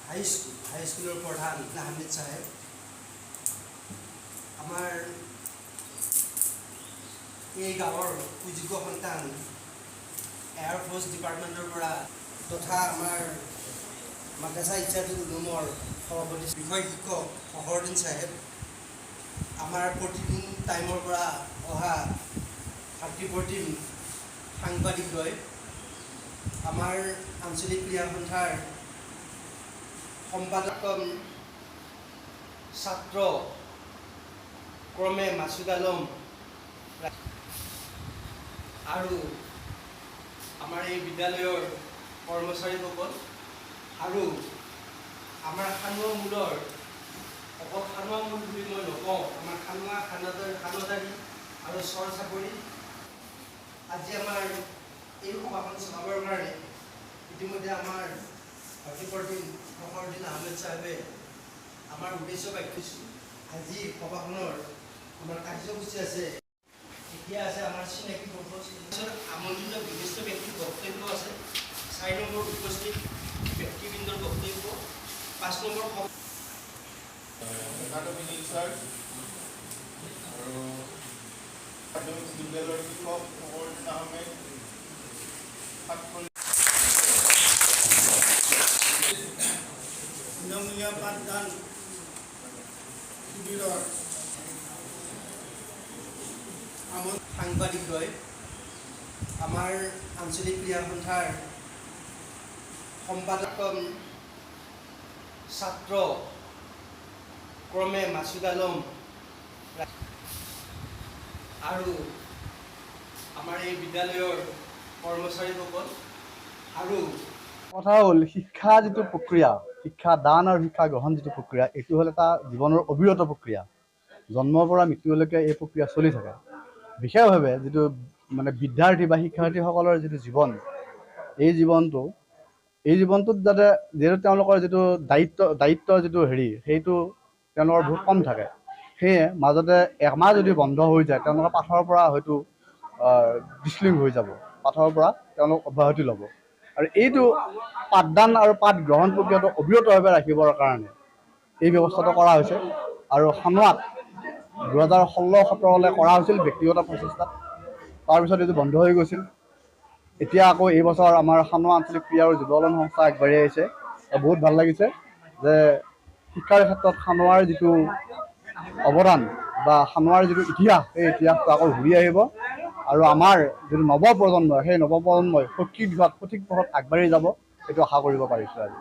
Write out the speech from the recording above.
হাইস্কুলৰ প্ৰধান হামিদ চাহেব, আমাৰ এই গাঁৱৰ সুযোগ্য সন্তান এয়াৰফ'ৰ্চ ডিপাৰ্টমেণ্টৰ পৰা তথা আমাৰ মাদ্ৰাছা ইত্যাদি উলুমৰ সভাপতি বিষয় শিক্ষক ফখৰুদ্দিন চাহেব, আমাৰ প্ৰতিদিন টাইমৰ পৰা অহা ভাতৃপ্ৰতিম সাংবাদিকদ্বয়, আমাৰ আঞ্চলিক ক্ৰীড়া সন্থাৰ সম্পাদক ছাত্ৰ ক্ৰমে মাছুদ আলম আৰু আমাৰ এই বিদ্যালয়ৰ কৰ্মচাৰীসকল আৰু আমাৰ খানুৱা মূলৰ অকল খানুৱা মূল বুলি মই নকওঁ, আমাৰ খানুৱা খানাদাৰী আৰু চৰ চাকৰি, আজি আমাৰ এই সভাখন চলাবৰ কাৰণে ইতিমধ্যে আমাৰ ভাতৃপ্ৰতিম ফখৰুদ্দিন আহমেদ চাহেবে আমাৰ উদ্দেশ্য বাখ্যিছোঁ। আজি সভাখনৰ আমাৰ কাৰ্যসূচী আছে, এতিয়া আছে আমাৰ চিনাকি আমন্ত্ৰিত বিশিষ্ট ব্যক্তিৰ বক্তব্য আছে, 4 নম্বৰ উপস্থিত ব্যক্তিবৃন্দৰ বক্তব্য, 5 নম্বৰ একাডেমিক ইনচাৰ্জ আৰু মাধ্যমিক বিদ্যালয়ৰ শিক্ষক ফখৰুদ্দিন আহমেদ, বিনামূলীয়া পাঠদান শিবিৰৰ সাংবাদিকদ্বয়, আমাৰ আঞ্চলিক ক্ৰীড়া সন্থাৰ সম্পাদক ছাত্ৰ ক্ৰমে মাছুদ আলম আৰু আমাৰ এই বিদ্যালয়ৰ কৰ্মচাৰীসকল আৰু কথা হ'ল শিক্ষা যিটো প্ৰক্ৰিয়া, শিক্ষা দান আৰু শিক্ষা গ্ৰহণ যিটো প্ৰক্ৰিয়া, এইটো হ'ল এটা জীৱনৰ অবিৰত প্ৰক্ৰিয়া। জন্মৰ পৰা মৃত্যুলৈকে এই প্ৰক্ৰিয়া চলি থাকে। বিশেষভাৱে যিটো মানে বিদ্যাৰ্থী বা শিক্ষাৰ্থীসকলৰ যিটো জীৱন, এই জীৱনটোত যাতে যিহেতু তেওঁলোকৰ যিটো দায়িত্ব যিটো সেইটো তেওঁলোকৰ বহুত কম থাকে, সেয়ে মাজতে একমাহ যদি বন্ধ হৈ যায় তেওঁলোকৰ পাঠৰ পৰা হয়তো ডিছলিংক হৈ যাব, পাঠৰ পৰা তেওঁলোক অব্যাহতি ল'ব। আৰু এইটো পাঠদান আৰু পাঠ গ্ৰহণ প্ৰক্ৰিয়াটো অবিৰতভাৱে ৰাখিবৰ কাৰণে এই ব্যৱস্থাটো কৰা হৈছে। আৰু খানুৱাত 2016-17 কৰা হৈছিল ব্যক্তিগত প্ৰচেষ্টাত, তাৰপিছত এইটো বন্ধ হৈ গৈছিল। এতিয়া আকৌ এই বছৰ আমাৰ খানুৱা আঞ্চলিক ক্ৰীড়া আৰু যুৱ কল্যাণ সংস্থা আগবাঢ়ি আহিছে। বহুত ভাল লাগিছে যে শিক্ষাৰ ক্ষেত্ৰত খানুৱাৰ যিটো অৱদান বা খানুৱাৰ যিটো ইতিহাস, সেই ইতিহাসটো আকৌ ঘূৰি আহিব আৰু আমাৰ যিটো নৱপ্ৰজন্ম, সেই নৱপ্ৰজন্মই সঠিক পথত আগবাঢ়ি যাব, এইটো আশা কৰিব পাৰিছোঁ আজি।